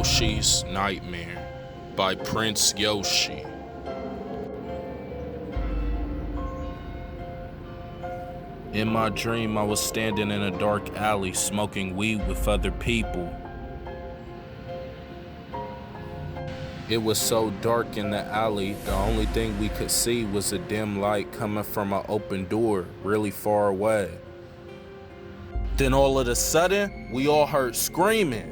Yoshii's Nightmare by Prince Yoshii. In my dream, I was standing in a dark alley smoking weed with other people. It was so dark in the alley, the only thing we could see was a dim light coming from an open door really far away. Then all of a sudden, we all heard screaming.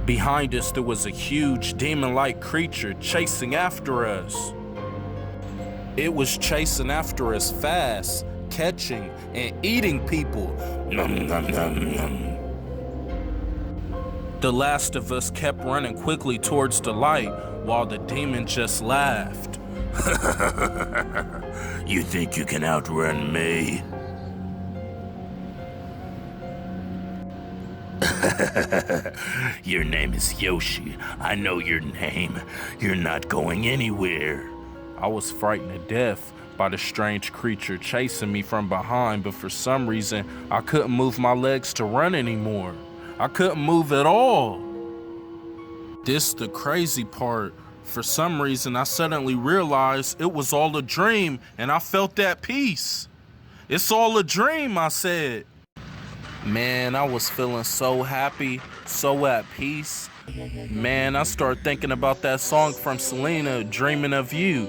Behind us, there was a huge demon-like creature chasing after us. It was chasing after us fast, catching and eating people. Nom, nom, nom, nom. The last of us kept running quickly towards the light while the demon just laughed. You think you can outrun me? Your name is Yoshii. I know your name. You're not going anywhere. I was frightened to death by the strange creature chasing me from behind, but for some reason, I couldn't move my legs to run anymore. I couldn't move at all. This the crazy part. For some reason, I suddenly realized it was all a dream, and I felt that peace. It's all a dream, I said. Man, I was feeling so happy, so at peace. Man, I started thinking about that song from Selena, Dreaming of You.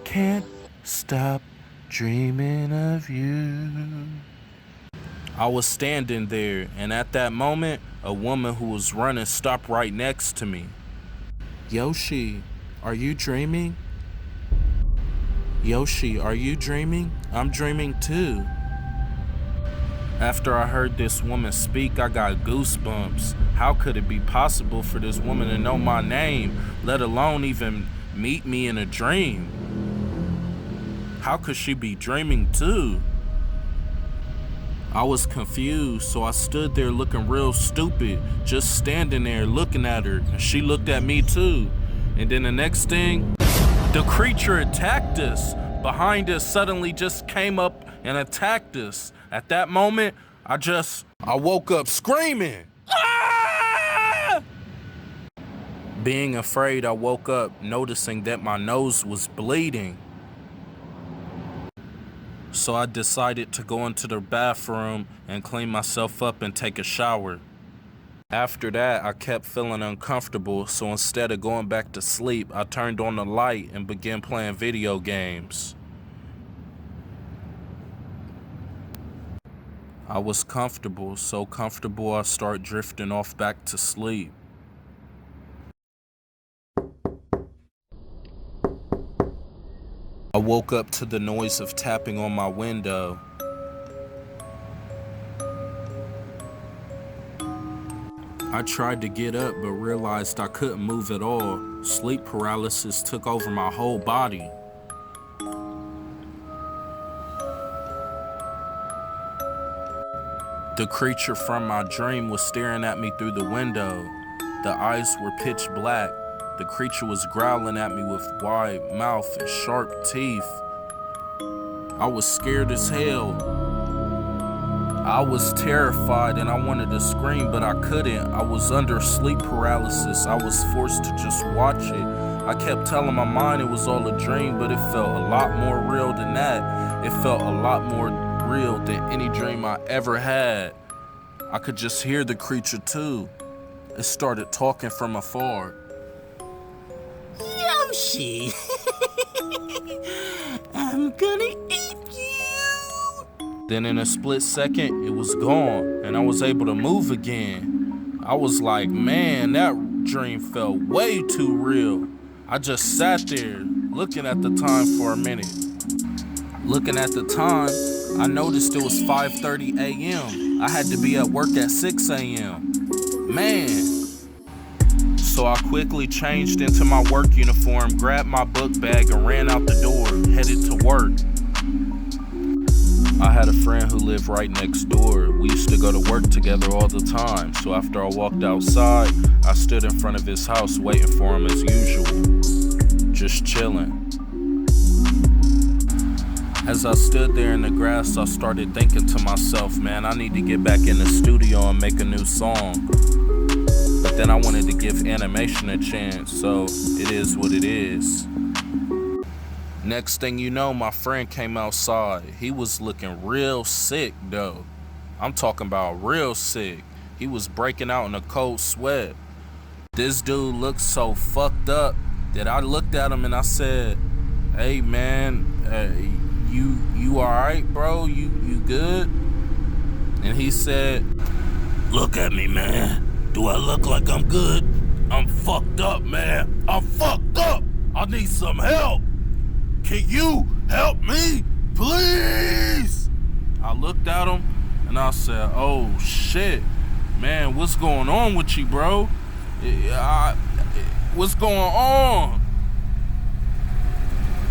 Can't stop dreaming of you. I was standing there, and at that moment, a woman who was running stopped right next to me. Yoshii, are you dreaming? Yoshii, are you dreaming? I'm dreaming too. After I heard this woman speak, I got goosebumps. How could it be possible for this woman to know my name, let alone even meet me in a dream? How could she be dreaming too? I was confused, so I stood there looking real stupid, just standing there looking at her, and she looked at me too. And then the next thing, the creature attacked us. Behind us suddenly just came up and attacked us. At that moment, I woke up screaming. Ah! Being afraid, I woke up noticing that my nose was bleeding. So I decided to go into the bathroom and clean myself up and take a shower. After that, I kept feeling uncomfortable, so instead of going back to sleep, I turned on the light and began playing video games. I was comfortable, so comfortable I started drifting off back to sleep. I woke up to the noise of tapping on my window. I tried to get up but realized I couldn't move at all. Sleep paralysis took over my whole body. The creature from my dream was staring at me through the window. The eyes were pitch black. The creature was growling at me with wide mouth and sharp teeth. I was scared as hell. I was terrified and I wanted to scream, but I couldn't. I was under sleep paralysis. I was forced to just watch it. I kept telling my mind it was all a dream, but it felt a lot more real than that. It felt a lot more real than any dream I ever had. I could just hear the creature too. It started talking from afar. Yoshii, I'm gonna eat you. Then in a split second, it was gone and I was able to move again. I was like, man, that dream felt way too real. I just sat there looking at the time for a minute. Looking at the time, I noticed it was 5:30 a.m. I had to be at work at 6 a.m. Man. So I quickly changed into my work uniform, grabbed my book bag, and ran out the door, headed to work. I had a friend who lived right next door. We used to go to work together all the time. So after I walked outside, I stood in front of his house waiting for him as usual. Just chilling. As I stood there in the grass, I started thinking to myself, man, I need to get back in the studio and make a new song. But then I wanted to give animation a chance, so it is what it is. Next thing you know, my friend came outside. He was looking real sick, though. I'm talking about real sick. He was breaking out in a cold sweat. This dude looked so fucked up that I looked at him and I said, hey man, you alright, bro? You good? And he said, Look at me, man. Do I look like I'm good? I'm fucked up, man. I'm fucked up. I need some help. Can you help me, please? I looked at him and I said, oh shit, man, what's going on with you, bro? What's going on?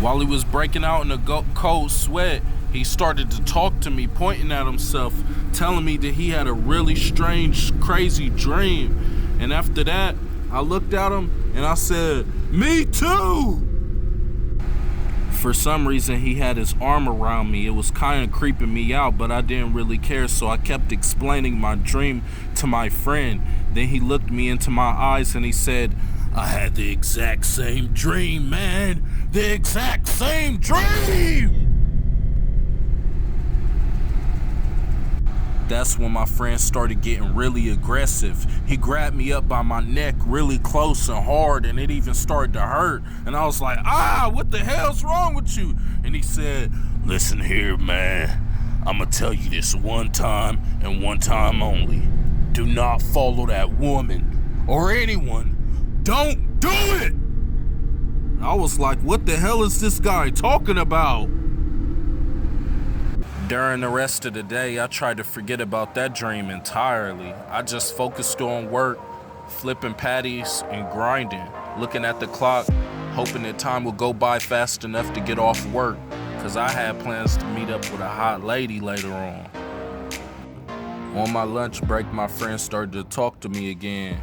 While he was breaking out in a cold sweat, he started to talk to me, pointing at himself, telling me that he had a really strange, crazy dream. And after that, I looked at him and I said, me too! For some reason, he had his arm around me. It was kind of creeping me out, but I didn't really care, so I kept explaining my dream to my friend. Then he looked me into my eyes and he said, I had the exact same dream, man. The exact same dream! That's when my friend started getting really aggressive. He grabbed me up by my neck really close and hard, and it even started to hurt. And I was like, what the hell's wrong with you? And he said, listen here, man. I'm gonna tell you this one time and one time only. Do not follow that woman or anyone. Don't do it! I was like, what the hell is this guy talking about? During the rest of the day, I tried to forget about that dream entirely. I just focused on work, flipping patties, and grinding, looking at the clock, hoping that time would go by fast enough to get off work, because I had plans to meet up with a hot lady later on. On my lunch break, my friend started to talk to me again.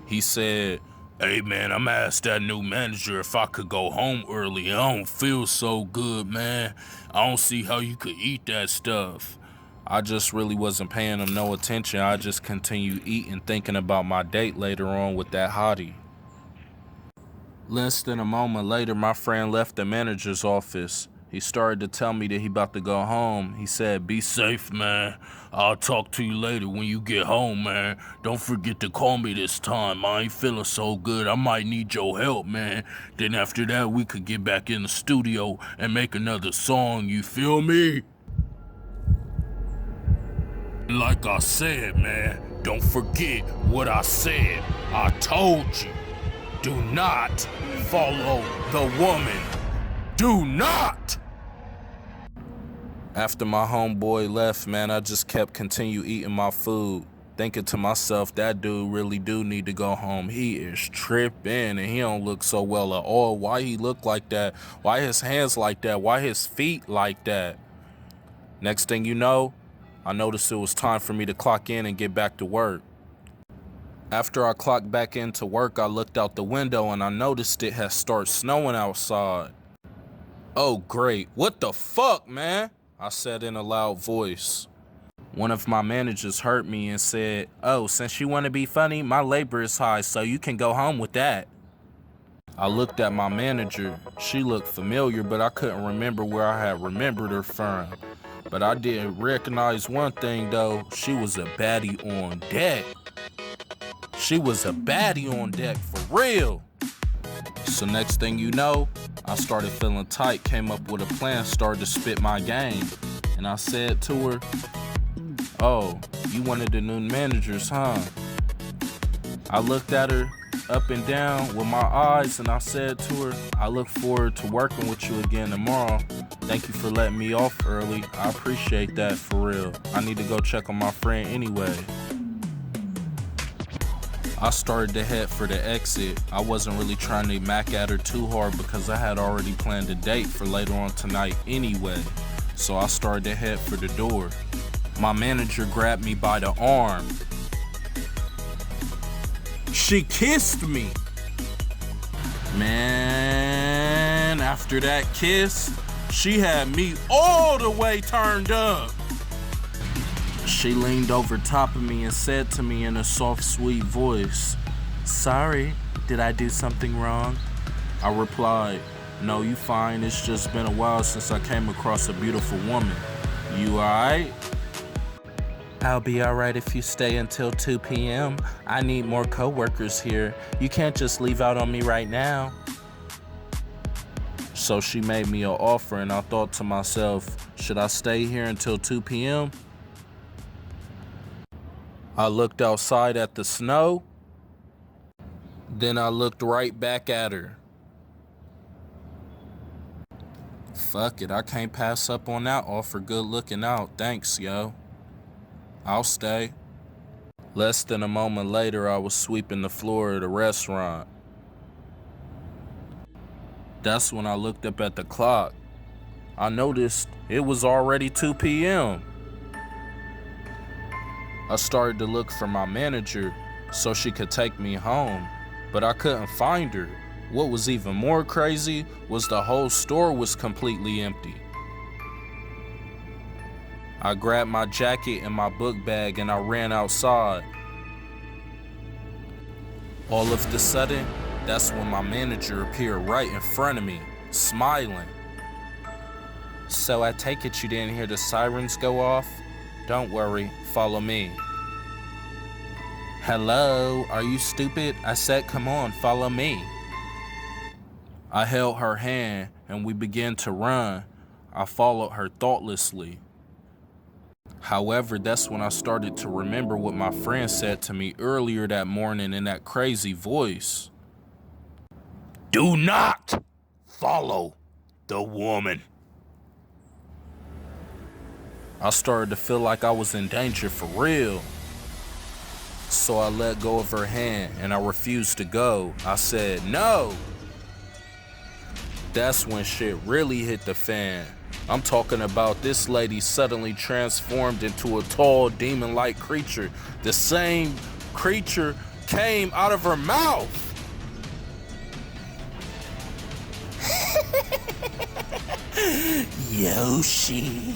He said, hey man, I'm asked that new manager if I could go home early. I don't feel so good, man. I don't see how you could eat that stuff. I just really wasn't paying him no attention. I just continued eating, thinking about my date later on with that hottie. Less than a moment later, my friend left the manager's office. He started to tell me that he about to go home. He said, be safe, man. I'll talk to you later when you get home, man. Don't forget to call me this time. I ain't feeling so good. I might need your help, man. Then after that, we could get back in the studio and make another song, you feel me? Like I said, man, don't forget what I said. I told you, do not follow the woman. Do not! After my homeboy left, man, I just continue eating my food, thinking to myself, that dude really do need to go home. He is tripping and he don't look so well at all. Why he look like that? Why his hands like that? Why his feet like that? Next thing you know, I noticed it was time for me to clock in and get back to work. After I clocked back into work, I looked out the window and I noticed it had started snowing outside. Oh great, what the fuck, man? I said in a loud voice. One of my managers heard me and said, oh, since you want to be funny, my labor is high, so you can go home with that. I looked at my manager. She looked familiar, but I couldn't remember where I had remembered her from. But I did recognize one thing though, she was a baddie on deck. She was a baddie on deck, for real. So next thing you know, I started feeling tight, came up with a plan, started to spit my game. And I said to her, oh, you one of the new managers, huh? I looked at her up and down with my eyes and I said to her, I look forward to working with you again tomorrow. Thank you for letting me off early. I appreciate that, for real. I need to go check on my friend anyway. I started to head for the exit. I wasn't really trying to mac at her too hard because I had already planned a date for later on tonight anyway. So I started to head for the door. My manager grabbed me by the arm. She kissed me. Man, after that kiss, She had me all the way turned up. She leaned over top of me and said to me in a soft, sweet voice, "Sorry, did I do something wrong?" I replied, "No, you fine. It's just been a while since I came across a beautiful woman. You alright?" "I'll be alright if you stay until 2 p.m. I need more co-workers here. You can't just leave out on me right now." So she made me an offer and I thought to myself, should I stay here until 2 p.m.? I looked outside at the snow. Then I looked right back at her. Fuck it, I can't pass up on that offer. Good looking out. Thanks, yo. I'll stay. Less than a moment later, I was sweeping the floor of the restaurant. That's when I looked up at the clock. I noticed it was already 2 p.m. I started to look for my manager so she could take me home, but I couldn't find her. What was even more crazy was the whole store was completely empty. I grabbed my jacket and my book bag and I ran outside. All of a sudden, that's when my manager appeared right in front of me, smiling. "So I take it you didn't hear the sirens go off? Don't worry, follow me." "Hello, are you stupid? I said come on, follow me." I held her hand and we began to run. I followed her thoughtlessly. However, that's when I started to remember what my friend said to me earlier that morning in that crazy voice. Do not follow the woman. I started to feel like I was in danger for real. So I let go of her hand and I refused to go. I said, "No." That's when shit really hit the fan. I'm talking about this lady suddenly transformed into a tall demon-like creature. The same creature came out of her mouth. Yoshii,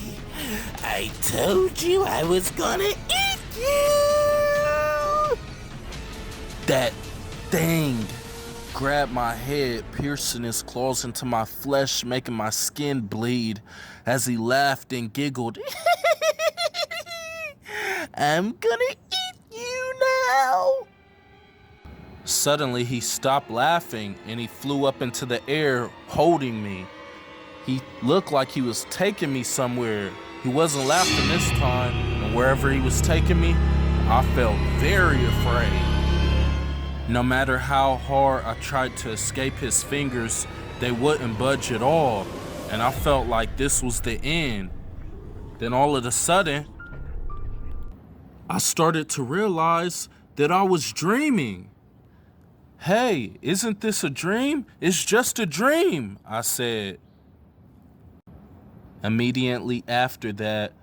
I told you I was gonna eat you! That thing grabbed my head, piercing his claws into my flesh, making my skin bleed as he laughed and giggled. I'm gonna eat you now! Suddenly he stopped laughing and he flew up into the air holding me. He looked like he was taking me somewhere. He wasn't laughing this time, and wherever he was taking me, I felt very afraid. No matter how hard I tried to escape his fingers, they wouldn't budge at all, and I felt like this was the end. Then all of a sudden, I started to realize that I was dreaming. "Hey, isn't this a dream? It's just a dream," I said. Immediately after that,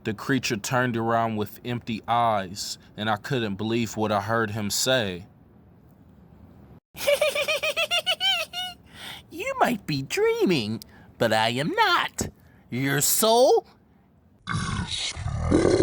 the creature turned around with empty eyes, and I couldn't believe what I heard him say. You might be dreaming, but I am not. Your soul is